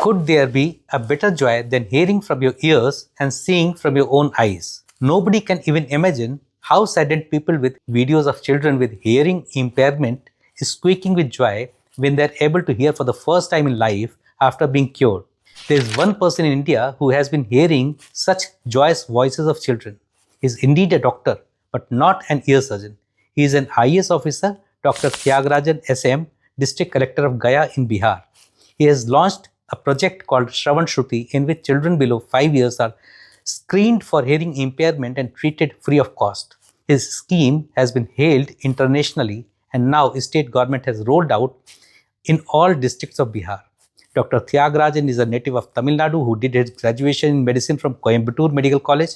Could there be a better joy than hearing from your ears and seeing from your own eyes? Nobody can even imagine how saddened people with videos of children with hearing impairment is squeaking with joy when they're able to hear for the first time in life after being cured. There is one person in India who has been hearing such joyous voices of children. He is indeed a doctor, but not an ear surgeon. He is an IAS officer, Dr. Thiyagrajan SM, District Collector of Gaya in Bihar. He has launched a project called Shravan Shruti, in which children below 5 years are screened for hearing impairment and treated free of cost. His scheme has been hailed internationally, and now state government has rolled out in all districts of Bihar. Dr. Thiyagrajan is a native of Tamil Nadu who did his graduation in medicine from Coimbatore Medical College.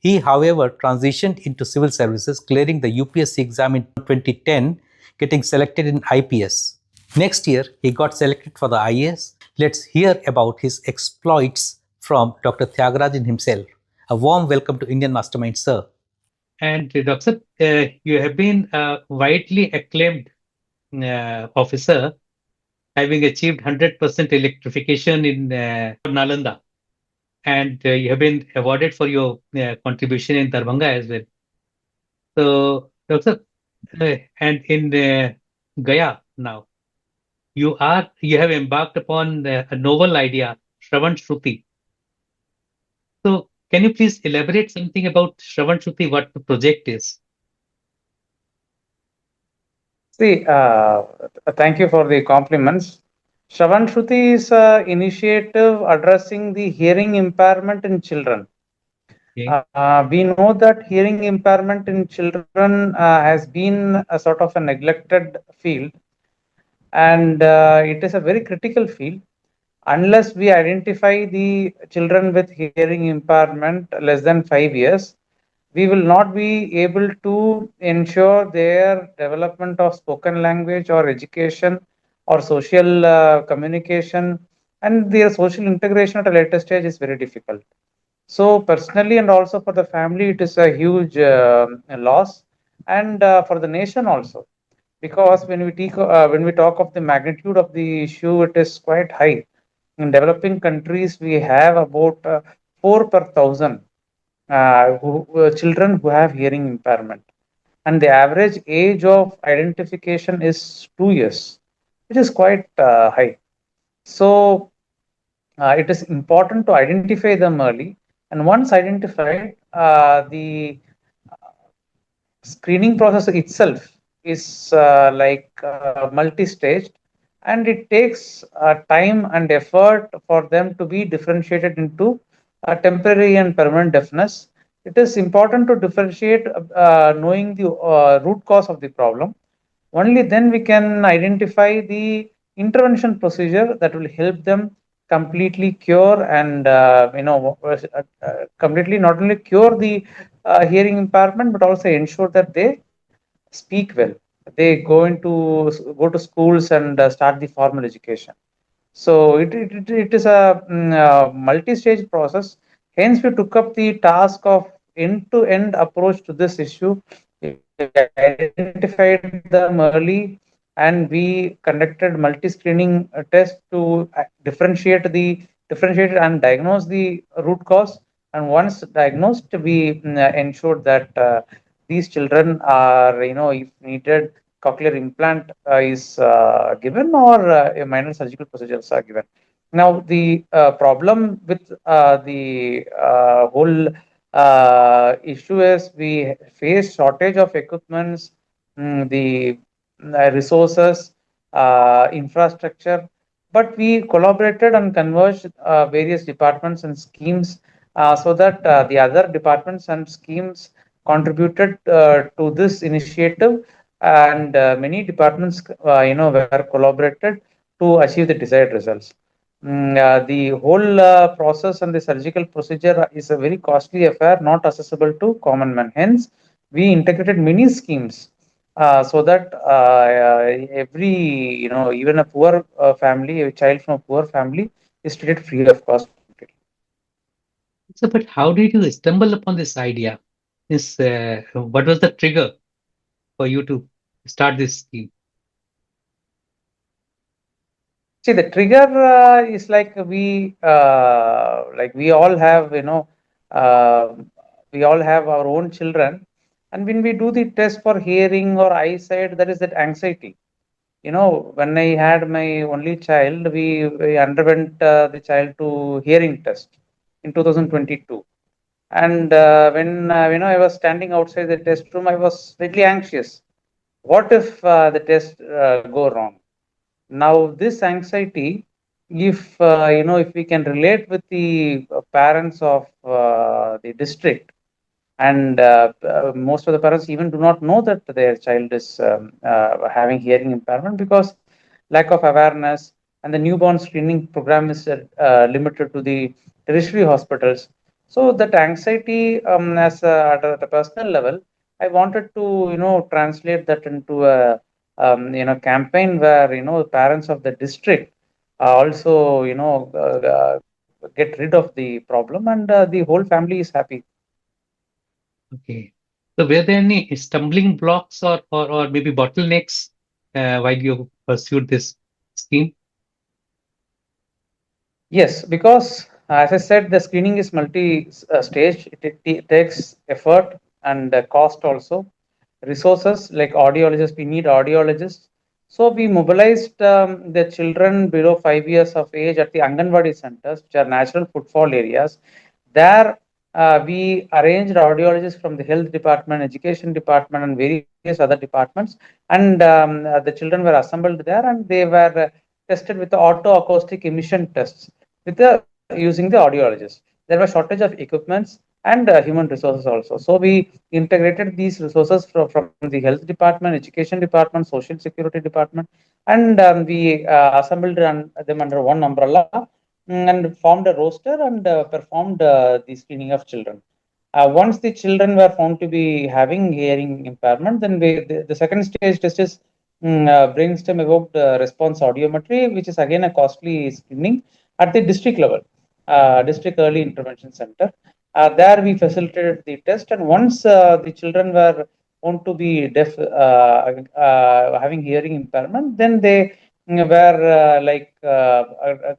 He, however, transitioned into civil services, clearing the UPSC exam in 2010, getting selected in IPS. Next year, he got selected for the IAS. Let's hear about his exploits from Dr. Thiagarajan himself. A warm welcome to Indian Mastermind, sir. And Doctor, you have been a widely acclaimed officer, having achieved 100% electrification in Nalanda. And you have been awarded for your contribution in Darbhanga as well. So, Doctor, and in Gaya now, you have embarked upon a novel idea, Shravan Shruti. So, can you please elaborate something about Shravan Shruti, what the project is? See, thank you for the compliments. Shravan Shruti is an initiative addressing the hearing impairment in children. Okay. We know that hearing impairment in children has been a sort of a neglected field, and it is a very critical field. Unless we identify the children with hearing impairment less than 5 years, we will not be able to ensure their development of spoken language or education or social communication, and their social integration at a later stage is very difficult. So personally and also for the family, it is a huge loss, and for the nation also, because when we talk of the magnitude of the issue, it is quite high. In developing countries, we have about 4 per 1,000 children who have hearing impairment, and the average age of identification is 2 years, which is quite high. So it is important to identify them early, and once identified, the screening process itself is multi-staged, and it takes time and effort for them to be differentiated into temporary and permanent deafness. It is important to differentiate knowing the root cause of the problem. Only then we can identify the intervention procedure that will help them completely cure and completely not only cure the hearing impairment, but also ensure that they speak well. They go to schools and start the formal education. So it is a multi-stage process. Hence, we took up the task of end-to-end approach to this issue. We identified them early, and we conducted multi-screening tests to differentiate and diagnose the root cause. And once diagnosed, we ensured that these children are, if needed, cochlear implant is given, or a minor surgical procedures are given. Now, the problem with the whole issue is we face shortage of equipments, the resources, infrastructure, but we collaborated and converged various departments and schemes so that the other departments and schemes contributed to this initiative, and many departments were collaborated to achieve the desired results. The whole process and the surgical procedure is a very costly affair, not accessible to common man. Hence, we integrated many schemes so that every, even a poor family, a child from a poor family is treated free of cost. So, but how did you stumble upon this idea? What was the trigger for you to start this scheme? See, the trigger is like we all have, uh, we all have our own children, and when we do the test for hearing or eyesight, there is that anxiety. When I had my only child, we underwent the child to hearing test in 2022. And when I was standing outside the test room, I was slightly anxious. What if the test go wrong? Now, this anxiety, if if we can relate with the parents of the district, and most of the parents even do not know that their child is having hearing impairment because lack of awareness, and the newborn screening program is limited to the tertiary hospitals. So that anxiety, as at a personal level, I wanted to translate that into a campaign where parents of the district also get rid of the problem, and the whole family is happy. Okay. So were there any stumbling blocks or maybe bottlenecks while you pursued this scheme? Yes, because as I said, the screening is multi-stage. It takes effort and cost also. Resources like audiologists, we need audiologists. So we mobilized the children below 5 years of age at the Anganwadi centers, which are natural footfall areas. There, we arranged audiologists from the health department, education department, and various other departments. And the children were assembled there, and they were tested with the auto-acoustic emission tests using the audiologist. There was shortage of equipments and human resources also. So we integrated these resources from the health department, education department, social security department, and we assembled them under one umbrella, and formed a roster and performed the screening of children. Once the children were found to be having hearing impairment, then the second stage test is brainstem evoked response audiometry, which is again a costly screening at the district level, district early intervention center. There we facilitated the test, and once the children were found to be deaf, having hearing impairment, then they were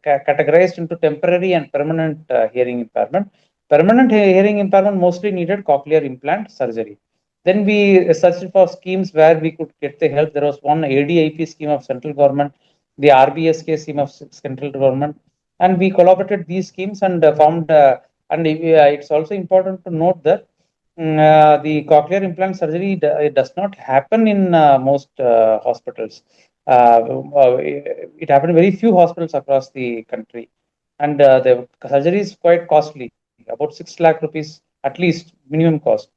categorized into temporary and permanent hearing impairment. Permanent hearing impairment mostly needed cochlear implant surgery. Then we searched for schemes where we could get the help. There was one ADIP scheme of central government, the RBSK scheme of central government, and we collaborated these schemes and found. And it's also important to note that the cochlear implant surgery it does not happen in most hospitals. It happened in very few hospitals across the country, and the surgery is quite costly, about 6 lakh rupees at least minimum cost.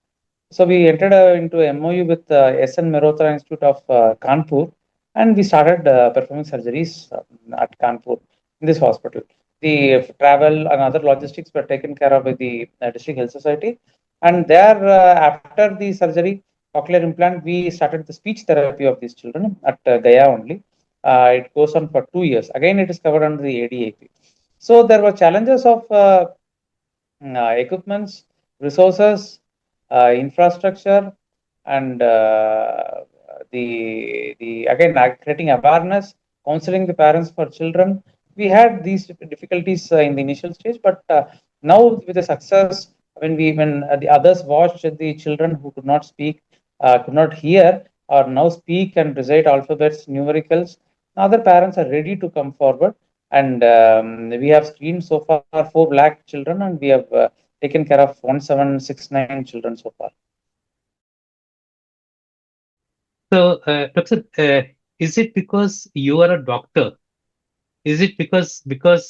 So we entered into a MOU with SN Mehrotra Institute of Kanpur, and we started performing surgeries at Kanpur in this hospital. The travel and other logistics were taken care of by the district health society, and there after the surgery, cochlear implant, we started the speech therapy of these children at Gaya only. It goes on for 2 years. Again, it is covered under the ADAP. So there were challenges of equipments, resources, infrastructure, and the again creating awareness, counseling the parents for children. We had these difficulties in the initial stage, but now with the success, when the others watched the children who could not speak, could not hear, or now speak and recite alphabets, numericals, other parents are ready to come forward, and we have screened so far 4 lakh children, and we have taken care of 1769 children so far. So, Doctor, is it because you are a doctor? Is it because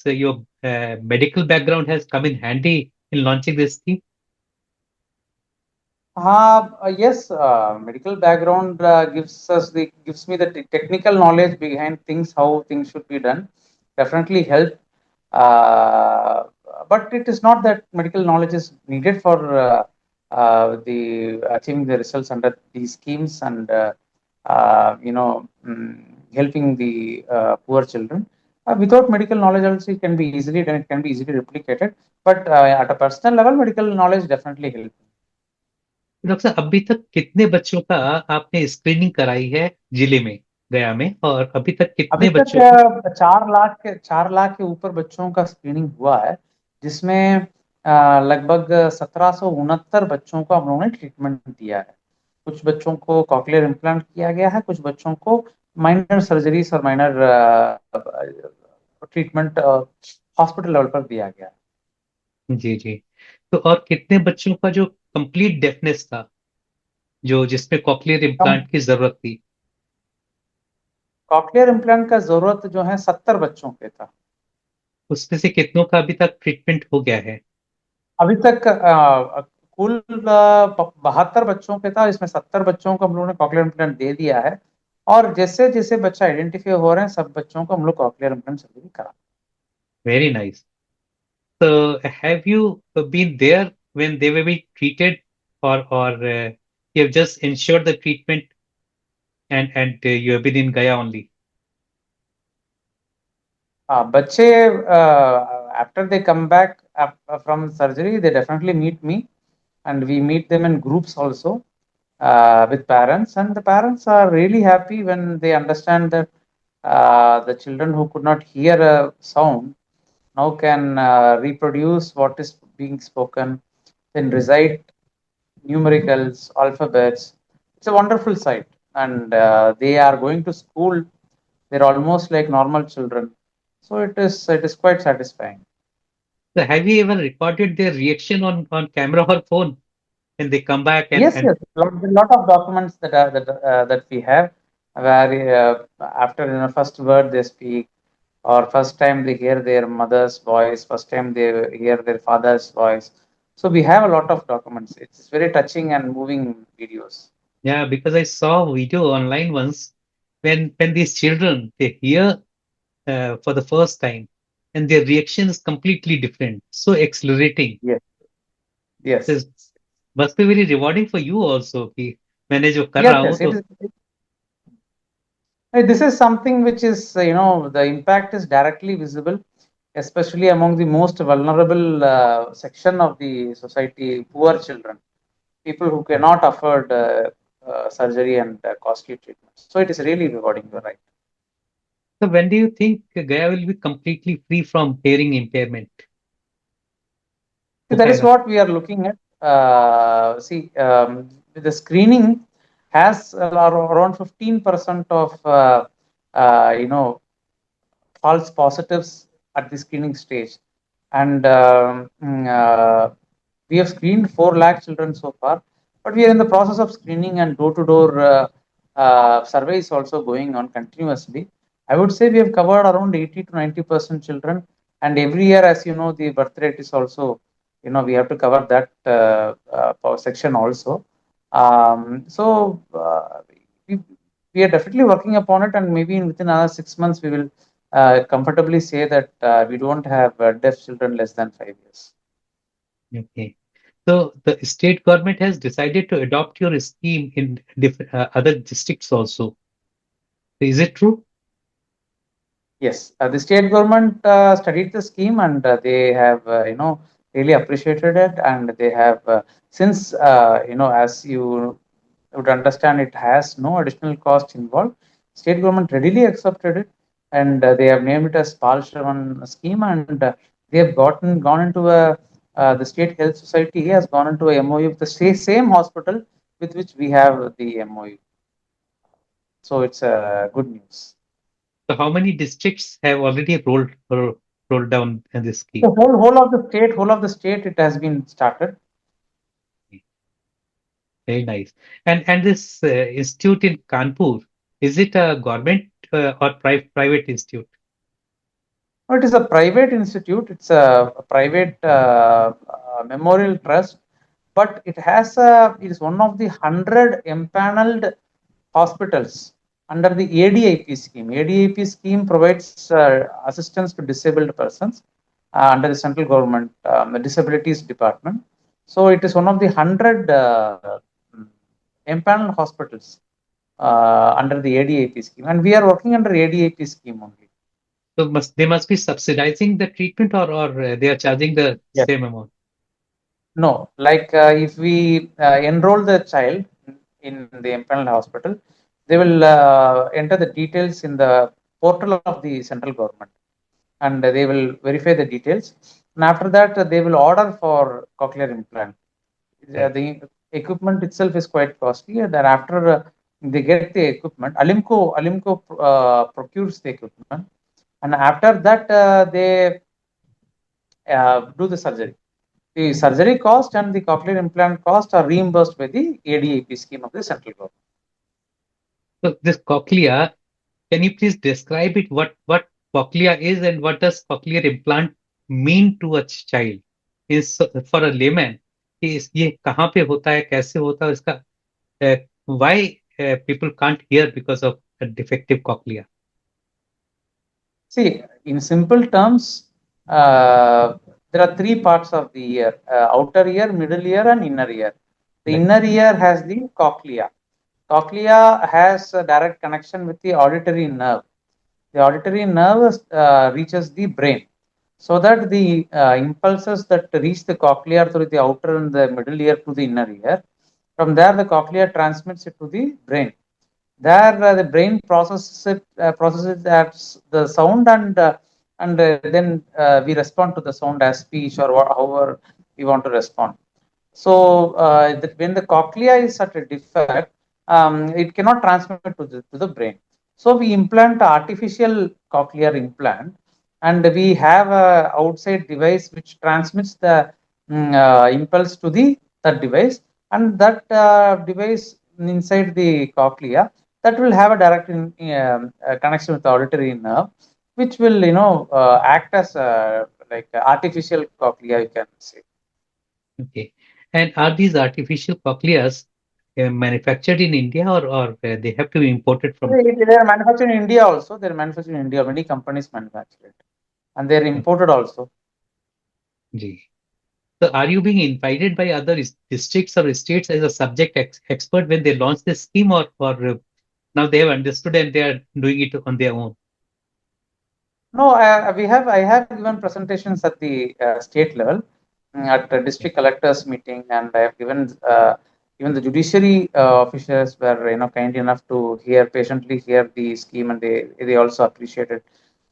your medical background has come in handy in launching this scheme? Yes, medical background gives me the technical knowledge behind things, how things should be done. Definitely help, uh, but it is not that medical knowledge is needed for the achieving the results under these schemes, and helping the poor children. Without medical knowledge, also it can be easily done. It can be easily replicated. But at a personal level, medical knowledge definitely helps. Doctor साहब अभी तक कितने बच्चों का आपने screening कराई है जिले में? गया में, और अभी तक अभी कितने तक बच्चों को? 4 लाख के ऊपर बच्चों का स्क्रीनिंग हुआ है, जिसमें लगभग 1769 बच्चों को हम लोगों ने ट्रीटमेंट दिया है। कुछ बच्चों को कॉक्लियर इम्प्लांट किया गया है, कुछ बच्चों को माइनर सर्जरीज और माइनर ट्रीटमेंट हॉस्पिटल लेवल पर दिया गया है। जी जी। तो और कितने बच्चों का जो कंप्लीट डेफनेस था, जो जिसमें कॉक्लियर कम इम्प्लांट की जरूरत थी? कॉक्लियर इम्प्लांट का जरूरत जो है 70 बच्चों पे था। उसमें से कितनों का अभी तक ट्रीटमेंट हो गया है? अभी तक कुल 72 बच्चों पे था, इसमें 70 बच्चों को हम लोगों ने कॉक्लियर इम्प्लांट दे दिया है। और जैसे जैसे बच्चा आइडेंटिफाई हो रहे हैं, सब बच्चों को हम लोग कॉक्लियर इम्प्लांट सर्जरी करा। Very nice. So, have you been there when they were being treated, or you have just ensured the treatment, and you have been in Gaya only? बच्चे after they come back from surgery, they definitely meet me, and we meet them in groups also with parents, and the parents are really happy when they understand that the children who could not hear a sound now can reproduce what is being spoken, then recite numericals, alphabets. It's a wonderful sight, and they are going to school. They're almost like normal children, so it is quite satisfying. So, have you ever recorded their reaction on camera or phone when they come back and Yes, and yes, lot of documents that we have, where after first word they speak, or first time they hear their mother's voice, first time they hear their father's voice. So we have a lot of documents. It's very touching and moving videos. yeah, because I saw a video online once when these children they hear for the first time, and their reaction is completely different, so exhilarating. Yes, yes, This must be very rewarding for you also कि मैंने जो कर yes, रहा हूँ yes. It तो is. This is something which is, the impact is directly visible, especially among the most vulnerable section of the society, poor children, people who cannot afford surgery and costly treatments. So it is really rewarding. You're right. So when do you think Gaya will be completely free from hearing impairment? See, हो that is पाएगा? what we are looking at. See, the screening has around 15% of, false positives at the screening stage. And we have screened 4 lakh children so far, but we are in the process of screening, and door to door survey is also going on continuously. I would say we have covered around 80 to 90% children, and every year, as you know, the birth rate is also, we have to cover that section also. We, we are definitely working upon it, and maybe within another 6 months, we will comfortably say that we don't have deaf children less than 5 years. Okay. So the state government has decided to adopt your scheme in other districts also. Is it true? Yes, the state government studied the scheme, and they have, really appreciated it, and they have, since, as you would understand, it has no additional cost involved. State government readily accepted it, and they have named it as Pal Shravan scheme, and they have gone into the state health society has gone into a MOU with the same hospital with which we have the MOU. So it's good news. So how many districts have already rolled down in this The scheme? whole of the state, it has been started. Very nice. And this institute in Kanpur, is it a government or private institute? No, it is a private institute. It's a private memorial trust, but it is one of the 100 empaneled hospitals under the ADIP scheme. ADIP scheme provides assistance to disabled persons under the central government disabilities department. So it is one of the 100 empaneled hospitals under the ADIP scheme, and we are working under ADIP scheme only. So they must be subsidizing the treatment, or they are charging the Yes. same amount. No, like if we enroll the child in the empaneled hospital, they will enter the details in the portal of the central government, and they will verify the details. And after that, they will order for cochlear implant. Right. The equipment itself is quite costly, and then after they get the equipment, Alimco procures the equipment, and after that they do the surgery. The surgery cost and the cochlear implant cost are reimbursed by the ADAP scheme of the central government. So this cochlea, can you please describe it? What cochlea is and what does cochlear implant mean to a child? Is for a layman, कि ये कहाँ पे होता है, कैसे होता है, इसका why people can't hear because of a defective cochlea? See, in simple terms, there are three parts of the ear: outer ear, middle ear, and inner ear. The Right. inner ear has the cochlea. Cochlea has a direct connection with the auditory nerve. The auditory nerve reaches the brain, so that the impulses that reach the cochlea through the outer and the middle ear to the inner ear, from there the cochlea transmits it to the brain. There the brain processes as the sound, and then we respond to the sound as speech or however we want to respond. So when the cochlea is such a defect, it cannot transmit to the brain. So we implant artificial cochlear implant, and we have a outside device which transmits the impulse to the that device, and that device inside the cochlea, that will have a direct connection with the auditory nerve, which will act as like artificial cochlea, you can say. Okay. And are these artificial cochleas manufactured in India, or they have to be imported from? They are manufactured in India also. They are manufactured in India. Many companies manufacture it, and they are imported also. Gee. So are you being invited by other districts or states as a subject expert when they launch this scheme, or now they have understood and they are doing it on their own? No, I have given presentations at the state level, at the district collectors meeting, and I have given even the judiciary officials were kind enough to hear patiently hear the scheme, and they also appreciated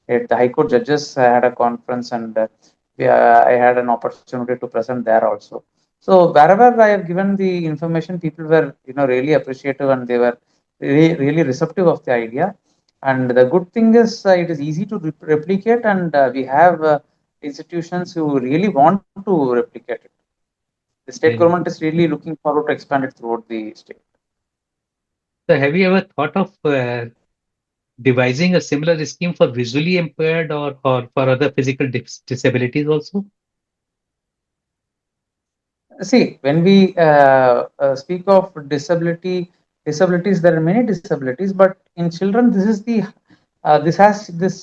it. The High Court judges had a conference, and I had an opportunity to present there also. So wherever I have given the information, people were really appreciative, and they were really receptive of the idea. And the good thing is it is easy to replicate, and we have institutions who really want to replicate it. The state Really? government is really looking forward to expand it throughout the state. So have you ever thought of devising a similar scheme for visually impaired, or for other physical disabilities also? See, when we speak of disabilities, there are many disabilities, but in children, this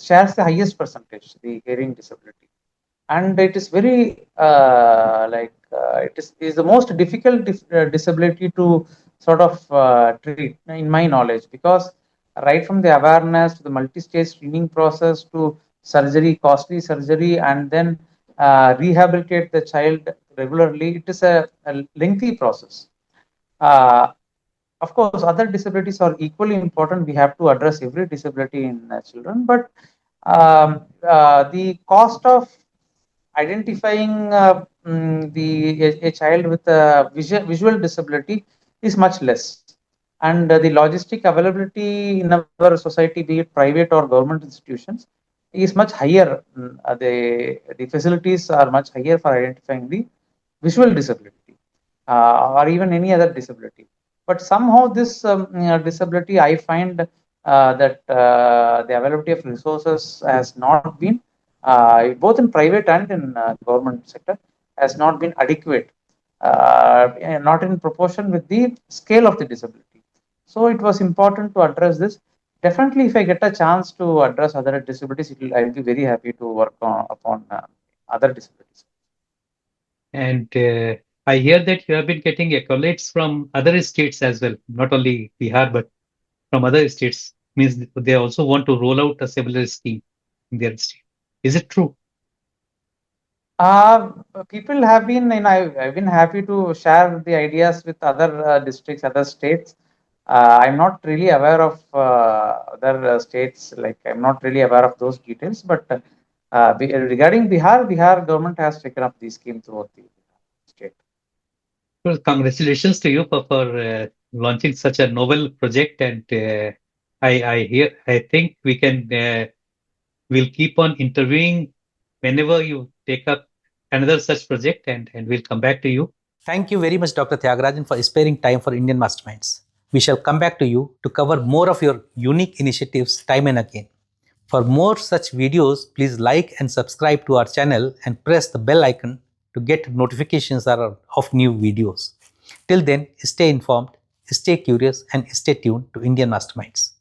shares the highest percentage, the hearing disability, and it is very it is the most difficult disability to sort of treat, in my knowledge, because right from the awareness to the multi-stage screening process to surgery, costly surgery, and then rehabilitate the child regularly, it is a lengthy process. uh, of course, other disabilities are equally important. We have to address every disability in children, but the cost of identifying a child with a visual disability is much less, and the logistic availability in our society, be it private or government institutions, is much higher. The facilities are much higher for identifying the visual disability, or even any other disability. But somehow this disability, I find that the availability of resources has not been, both in private and in government sector, has not been adequate, not in proportion with the scale of the disability. So it was important to address this. Definitely, if I get a chance to address other disabilities, I'll be very happy to work upon other disabilities. And I hear that you have been getting accolades from other states as well, not only Bihar, but from other states. Means they also want to roll out a similar scheme in their state. Is it true? Uh, People have been, I've been happy to share the ideas with other districts, other states. I'm not really aware of other states, like I'm not really aware of those details, but regarding Bihar, Bihar government has taken up the scheme throughout the state. Well, congratulations to you for launching such a novel project, and I think we'll keep on interviewing whenever you take up another such project, and we'll come back to you. Thank you very much, Dr. Thiyagrajan, for sparing time for Indian Masterminds. We shall come back to you to cover more of your unique initiatives time and again. For more such videos, please like and subscribe to our channel and press the bell icon to get notifications of new videos. Till then, stay informed, stay curious, and stay tuned to Indian Masterminds.